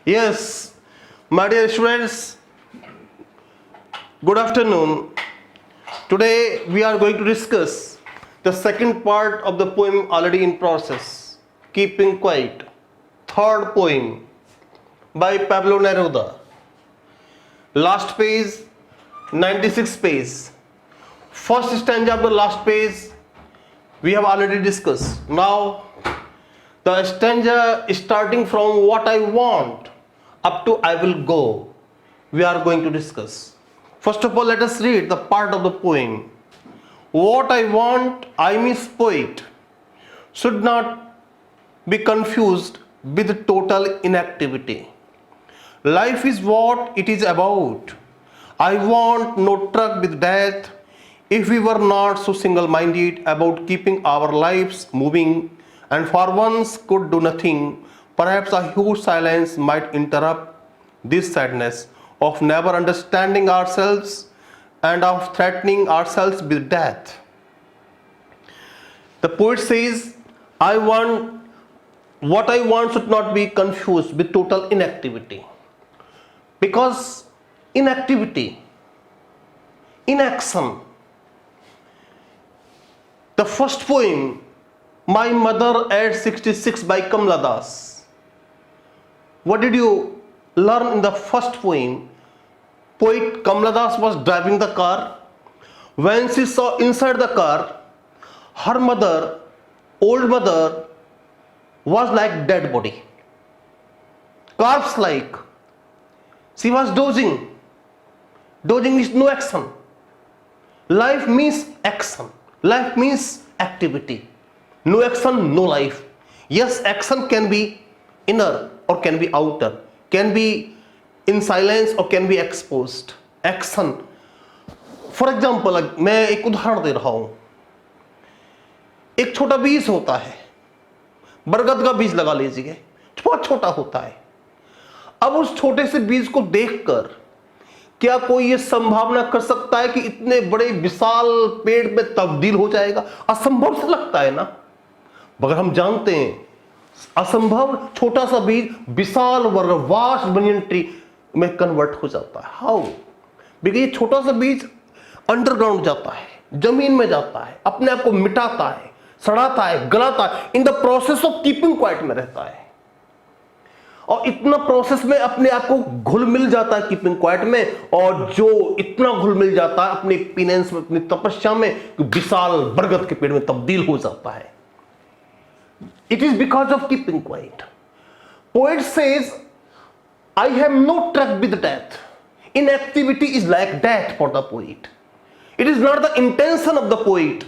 Yes, my dear students, good afternoon. Today we are going to discuss the second part of the poem already in process, Keeping Quiet, third poem by Pablo Neruda. Last page, 96 page. First stanza of the last page we have already discussed. Now the stanza is starting from what I want up to I will go. We are going to discuss. First of all, let us read the part of the poem. What I want, I means poet, should not be confused with total inactivity. Life is what it is about. I want no truck with death. If we were not so single-minded about keeping our lives moving and for once could do nothing, perhaps a huge silence might interrupt this sadness of never understanding ourselves and of threatening ourselves with death. The poet says, what I want should not be confused with total inactivity. Because inactivity, inaction. The first poem, My Mother at 66 by Kamala Das. What did you learn in the first poem? Poet Kamala Das was driving the car. When she saw inside the car, her mother, old mother, was like dead body. Corpse like. She was dozing. Dozing is no action. Life means action. Life means activity. No action, no life. Yes, action can be inner or can be outer. Can be in silence or can be exposed. Action. For example, मैं एक उदाहरण दे रहा हूं. एक छोटा बीज होता है. बरगद का बीज लगा लीजिए. बहुत छोटा होता है. अब उस छोटे से बीज को देखकर क्या कोई ये संभावना कर सकता है कि इतने बड़े विशाल पेड़ में तब्दील हो जाएगा? असंभव से लगता है ना, मगर हम जानते हैं असंभव छोटा सा बीज विशाल वास्ट बनियन ट्री में कन्वर्ट हो जाता है. हाउ? बिकॉज़ ये छोटा सा बीज अंडरग्राउंड जाता है, जमीन में जाता है, अपने आप को मिटाता है, सड़ाता है, गलाता है, in the process of keeping quiet में रहता है और इतना प्रोसेस में अपने आप को घुल मिल जाता है कीपिंग क्वाइट में. और जो इतना घुल मिल जाता है अपने पीनेंस में, अपनी तपस्या में, कि विशाल बरगद के पेड़ में तब्दील हो जाता है. It is because of keeping quiet. Poet says I have no truck with death. Inactivity is like death for the poet. It is not the intention of the poet.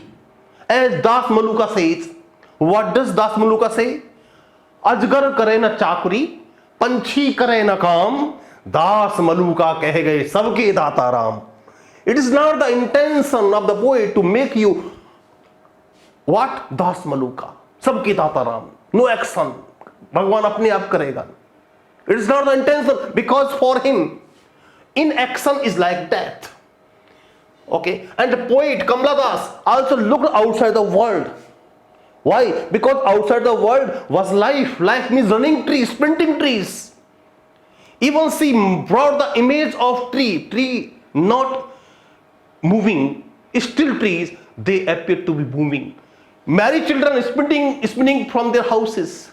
As Das Maluka says, what does Das Maluka say? अजगर करे न चाकरी, पंछी करे न काम, दास मलूका कह गए सबके दाता Ram. It is not the intention of the poet to make you what? दास मलूका, सबके दाता राम. No action. भगवान अपने आप करेगा. It is not the intention, because for him inaction is like death. Okay, and the poet Kamala Das also looked outside the world. Why? Because outside the world was life. Life means running trees, sprinting trees. Even she brought the image of tree not moving, still trees, they appear to be moving. Married children spinning from their houses.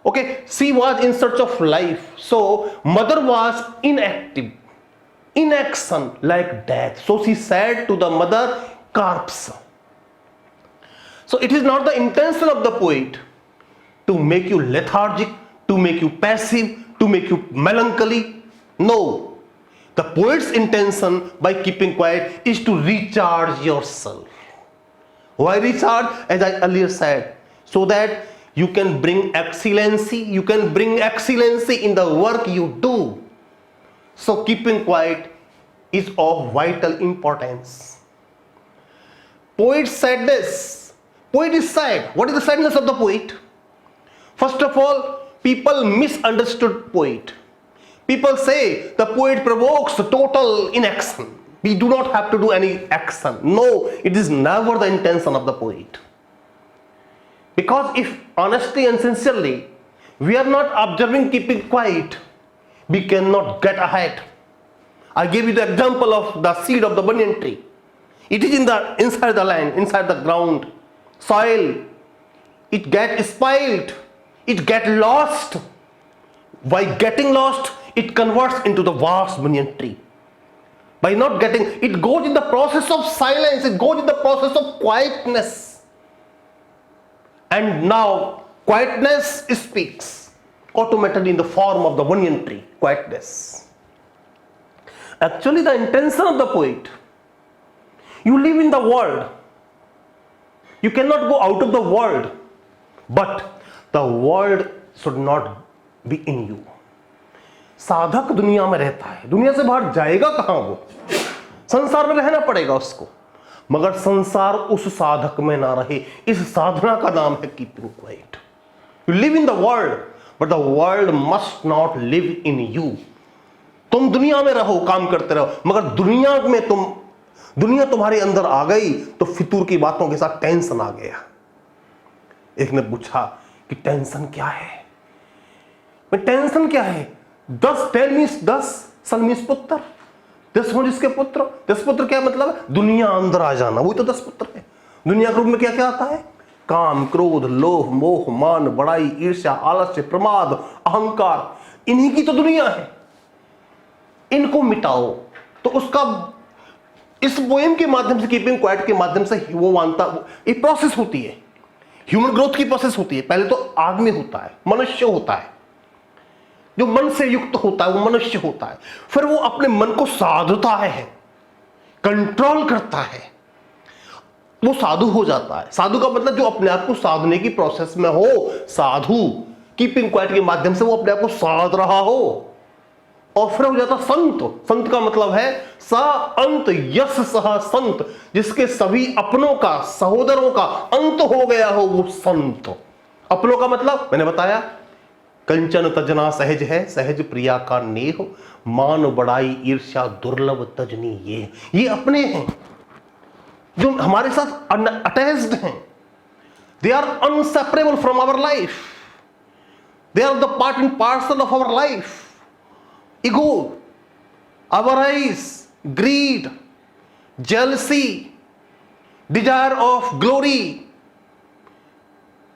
Okay, she was in search of life. So mother was inactive, inaction like death. So she said to the mother, corpse. So it is not the intention of the poet to make you lethargic, to make you passive, to make you melancholy. No, the poet's intention by keeping quiet is to recharge yourself. Why recharge? As I earlier said, so that you can bring excellency, you can bring excellency in the work you do. So keeping quiet is of vital importance. Poet said this. Poet is sad. What is the sadness of the poet? First of all, people misunderstood poet. People say the poet provokes total inaction. We do not have to do any action. No, it is never the intention of the poet. Because if honestly and sincerely we are not observing, keeping quiet, we cannot get ahead. I gave you the example of the seed of the banyan tree. It is inside the land, inside the ground, soil. It gets spoiled, it gets lost. By getting lost, it converts into the vast banyan tree. By not getting, it goes in the process of silence, it goes in the process of quietness. And now, quietness speaks automatically in the form of the banyan tree, quietness. Actually, the intention of the poet, you live in the world. You cannot go out of the world, but the world should not be in you. साधक दुनिया में रहता है, दुनिया से बाहर जाएगा कहां वो? संसार में रहना पड़ेगा उसको, मगर संसार उस साधक में ना रहे। इस साधना का नाम है keeping quiet. You live in the world, but the world must not live in you. तुम दुनिया में रहो, काम करते रहो, मगर दुनिया तुम्हारे अंदर आ गई तो फितूर की बातों के साथ टेंशन आ गया। एक ने पूछा कि टेंशन क्या है? टेंशन क्या है? 10 सन मीन्स पुत्र, 10 हो जिसके पुत्र। 10 पुत्र क्या मतलब? दुनिया अंदर आ जाना, वही तो 10 पुत्र है। दुनिया के रूप में क्या क्या आता है? काम, क्रोध, लोभ, मोह, मान, बड़ाई, ईर्ष्या, आलस्य, प्रमाद, अहंकार, इन्हीं की तो दुनिया है। इनको मिटाओ। तो उसका इस पोएम के माध्यम से, कीपिंग क्वाइट के माध्यम से वो मानता, एक प्रोसेस होती है, ह्यूमन ग्रोथ की प्रोसेस होती है। पहले तो आदमी होता है, मनुष्य होता है, जो मन से युक्त होता है वो मनुष्य होता है। फिर वो अपने मन को साधता है, कंट्रोल करता है, वो साधु हो जाता है। साधु का मतलब जो अपने आप को साधने की प्रोसेस में हो, साधु। कीपिंग क्वाइट के माध्यम से वो अपने आप को साध रहा हो। और फिर हो जाता संत। संत का मतलब है स अंत यस सह संत, जिसके सभी अपनों का, सहोदरों का अंत हो गया हो, वो संत। अपनों का मतलब मैंने बताया, कंचन तजना सहज है, सहज प्रिया का नेह, मान बड़ाई ईर्ष्या दुर्लभ तजनी ये अपने हैं, जो हमारे साथ अटैच्ड हैं। They are inseparable from our life, they are the part and parcel of our life. ego, avarice, greed, jealousy, desire of glory,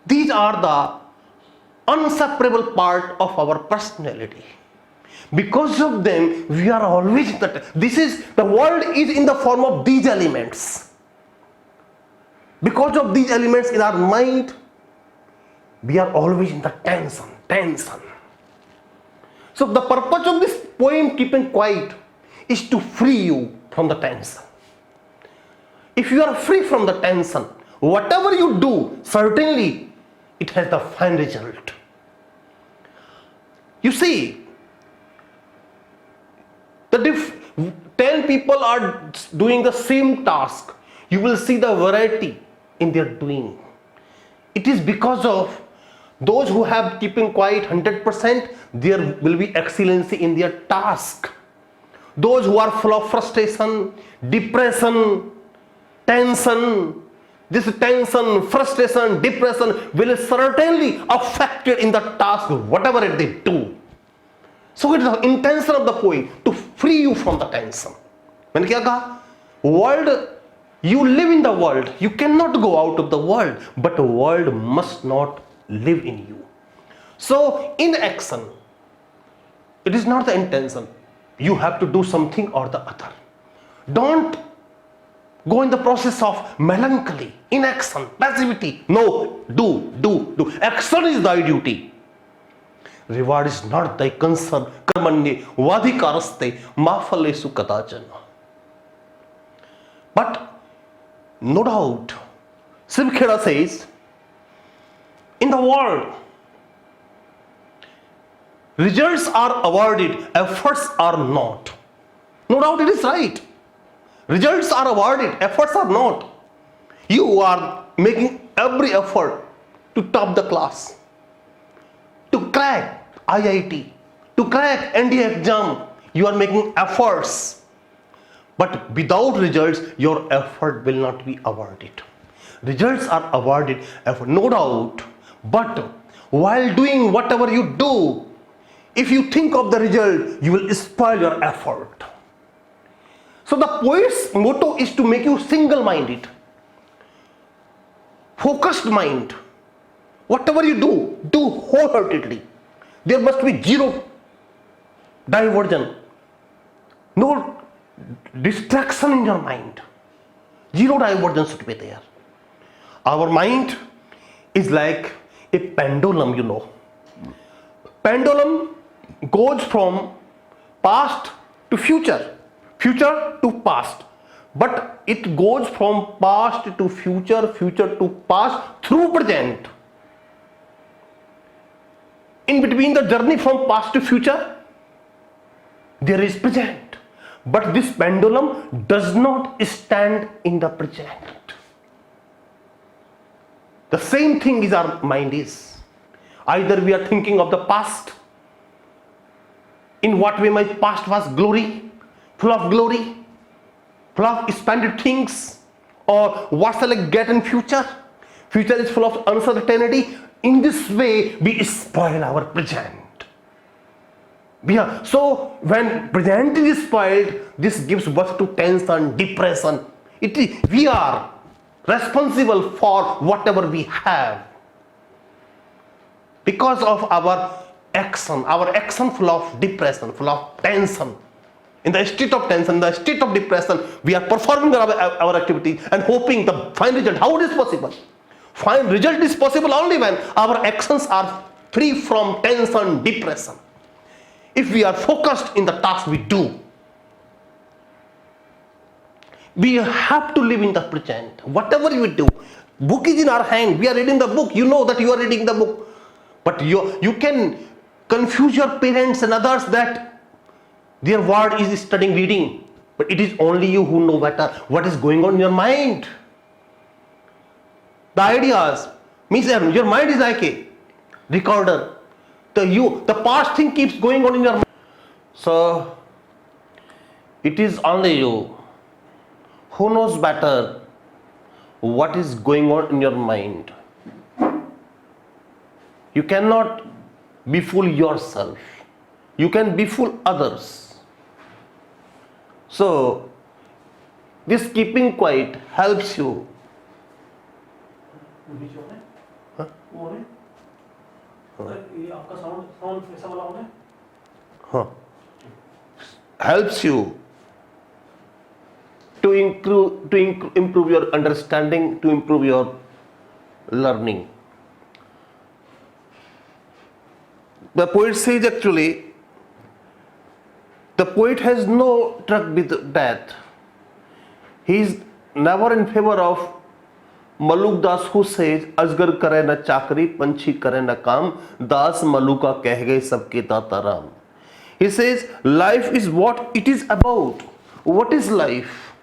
these are the inseparable part of our personality. Because of them we are always the world is in the form of these elements. Because of these elements in our mind, we are always in the tension. So the purpose of this poem, Keeping Quiet, is to free you from the tension. If you are free from the tension, whatever you do, certainly it has the fine result. You see, 10 people are doing the same task. You will see the variety in their doing. It is because of those who have keeping quiet 100%, there will be excellency in their task. Those who are full of frustration, depression, tension, this tension, frustration, depression will certainly affect it in the task, whatever they do. So it is the intention of the poem to free you from the tension. मैंने क्या कहा? World, you live in the world, you cannot go out of the world, but the world must not live in you. So in action, it is not the intention. You have to do something or the other. Don't go in the process of melancholy, inaction, passivity. No, do. Action is thy duty. Reward is not thy concern. Karmanye vadhikaraste ma phalesu kadachana. But no doubt, Shiv says, in the world, results are awarded, efforts are not. No doubt it is right. Results are awarded, efforts are not. You are making every effort to top the class, to crack IIT, to crack NDCA exam. You are making efforts. But without results, your effort will not be awarded. Results are awarded, effort, no doubt. But While doing whatever you do, if you think of the result, you will spoil your effort. So the poet's motto is to make you single-minded, focused mind. Whatever you do wholeheartedly. There must be zero diversion, no distraction in your mind. Zero diversion should be there. Our mind is like a pendulum, you know. Pendulum goes from past to future, future to past. But it goes from past to future, future to past through present. In between the journey from past to future, there is present. But this pendulum does not stand in the present. The same thing is our mind is. Either we are thinking of the past, in what way my past was glory, full of splendid things, or what shall I get in future? Future is full of uncertainty. In this way, we spoil our present. So when present is spoiled, this gives birth to tension, depression. We are responsible for whatever we have because of our action full of depression, full of tension. In the state of tension, the state of depression, we are performing our activity and hoping the fine result. How it is possible? Fine result is possible only when our actions are free from tension, depression. If we are focused in the task we do, we have to live in the present. Whatever we do, book is in our hand. We are reading the book. You know that you are reading the book, but you can confuse your parents and others that their word is studying, reading, but it is only you who know better what is going on in your mind. The ideas means your mind is like a recorder. The past thing keeps going on in your mind. So it is only you who knows better what is going on in your mind. You cannot befool yourself. You can befool others. So this keeping quiet helps you. Helps you to improve your understanding, to improve your learning. The poet says actually, the poet has no truck with death. He is never in favor of Maluk Das who says, अजगर करे न चाकरी, पंछी करे न काम, दास मलुका कह गए सबके दाता Ram. He says, life is what it is about. What is life?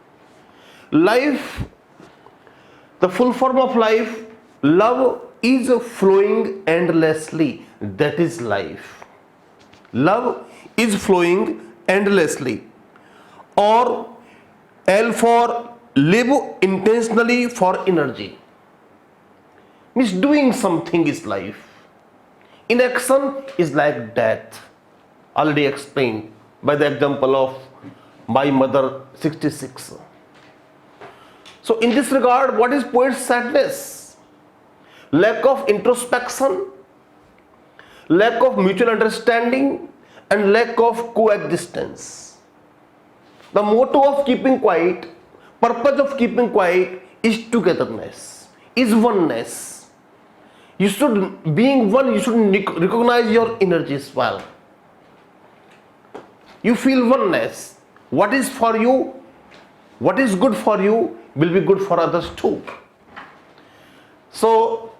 Life, the full form of life, love is flowing endlessly. That is life. Love is flowing endlessly. Or L for live intentionally for energy. Means doing something is life. Inaction is like death. Already explained by the example of my mother 66. So in this regard, what is poet's sadness? Lack of introspection, lack of mutual understanding, and lack of coexistence. The motto of keeping quiet, purpose of keeping quiet is togetherness, is oneness. You should, being one, you should recognize your energies well. You feel oneness. What is for you, what is good for you will be good for others too. So,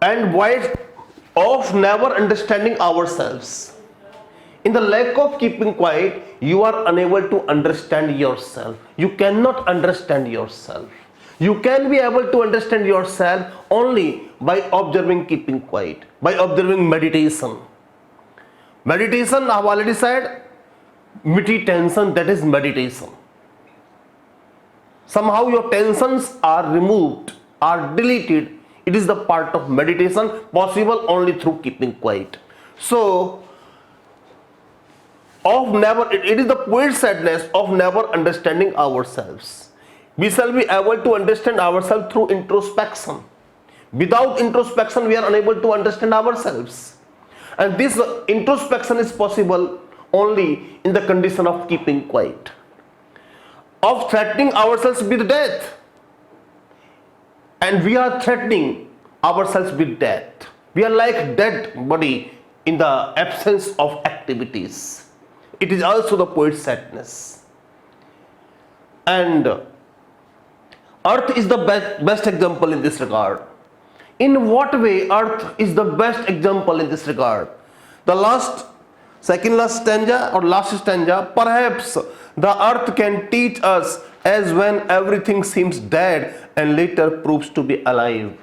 and why of never understanding ourselves. In the lack of keeping quiet, you are unable to understand yourself. You cannot understand yourself. You can be able to understand yourself only by observing keeping quiet, by observing meditation. Meditation, I have already said, miti tension, that is meditation. Somehow your tensions are removed are deleted. It is the part of meditation possible only through keeping quiet. So, it is the poet's sadness of never understanding ourselves. We shall be able to understand ourselves through introspection. Without introspection, we are unable to understand ourselves. And this introspection is possible only in the condition of keeping quiet, of threatening ourselves with death. And we are threatening ourselves with death. We are like dead body in the absence of activities. It is also the poet's sadness. And earth is the best example in this regard. In what way earth is the best example in this regard? The second last stanza or last stanza, perhaps the earth can teach us as when everything seems dead and later proves to be alive.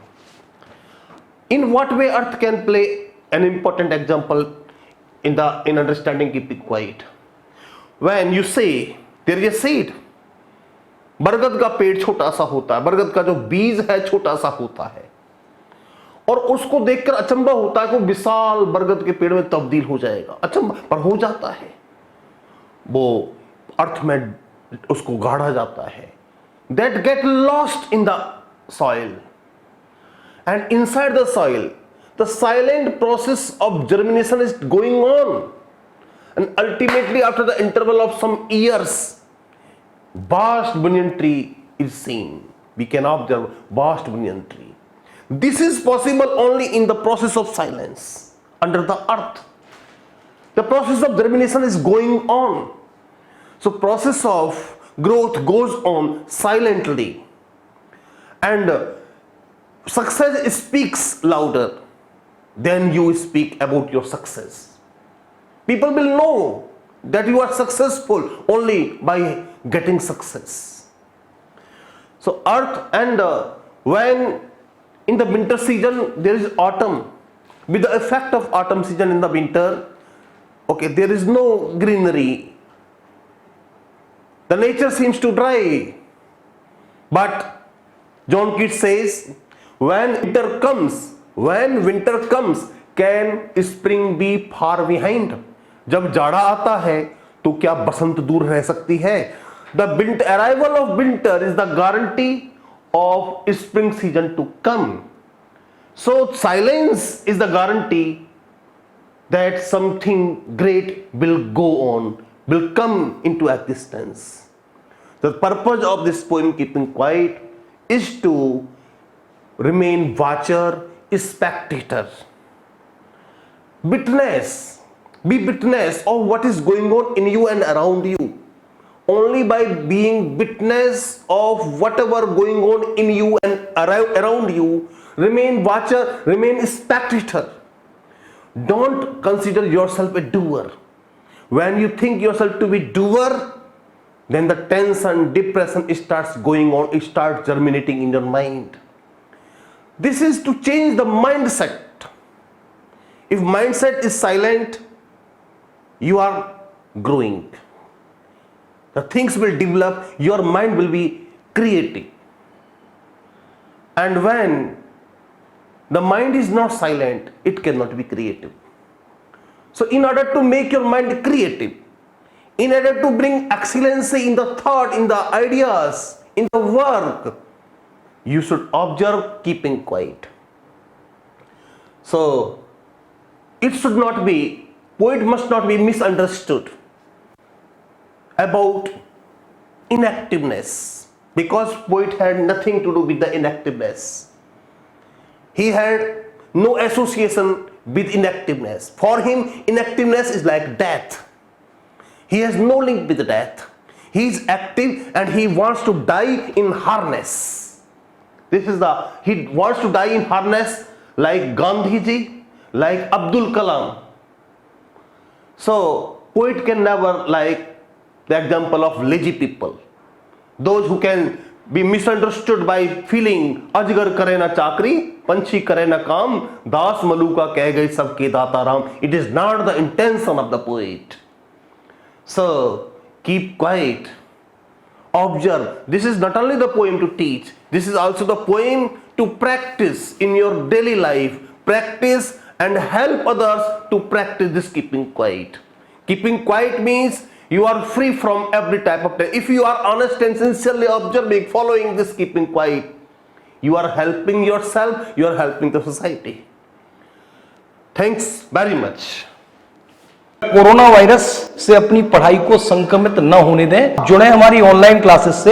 In what way earth can play an important example in understanding keeping quiet? When you say there is a seed, बरगद का पेड़ छोटा सा होता है, बरगद का जो बीज है छोटा सा होता है, और उसको देखकर अचंभा होता है कि विशाल बरगद के पेड़ में तब्दील हो जाएगा, अचंभा पर हो जाता है, वो अर्थ में उसको गाड़ा जाता है. That get lost in the soil, and inside the soil the silent process of germination is going on, and ultimately after the interval of some years, vast banyan tree is seen. We can observe vast banyan tree. This is possible only in the process of silence under the earth. The process of germination is going on. So process of growth goes on silently, and success speaks louder than you speak about your success. People will know that you are successful only by getting success. So earth, and when in the winter season there is autumn, with the effect of autumn season in the winter, okay, there is no greenery, the nature seems to dry. But John Keats says, when winter comes, can spring be far behind? जब जाड़ा आता है तो क्या बसंत दूर रह सकती है? The arrival of winter is the guarantee of spring season to come. So silence is the guarantee that something great will go on, will come into existence. The purpose of this poem, Keeping Quiet, is to remain watcher, spectator. Be witness of what is going on in you and around you. Only by being witness of whatever going on in you and around you, remain watcher, remain spectator. Don't consider yourself a doer. When you think yourself to be doer, then the tension, depression starts going on, it starts germinating in your mind. This is to change the mindset. If mindset is silent, you are growing. The things will develop, your mind will be creative. And when the mind is not silent, it cannot be creative. So in order to make your mind creative, in order to bring excellency in the thought, in the ideas, in the work, you should observe keeping quiet. So it should not be, poet must not be misunderstood about inactiveness, because poet had nothing to do with the inactiveness. He had no association with inactiveness. For him, inactiveness is like death. He has no link with death. He is active and he wants to die in harness. He wants to die in harness like Gandhiji, like Abdul Kalam. So poet can never like the example of lazy people, those who can be misunderstood by feeling अजगर करे ना चाकरी, पंछी करे ना काम, दास मलूका कह गए सबके दाता Ram. It is not the intention of the poet. So keep quiet, observe. This is not only the poem to teach, this is also the poem to practice in your daily life, practice and help others to practice this keeping quiet. Keeping quiet means you are free from every type of. If you are honest and sincerely observing, following this keeping quiet, you are helping yourself, you are helping the society. Thanks very much. Corona virus से अपनी पढ़ाई को संक्रमित न होने दें। जुड़े हमारी ऑनलाइन क्लासेस से।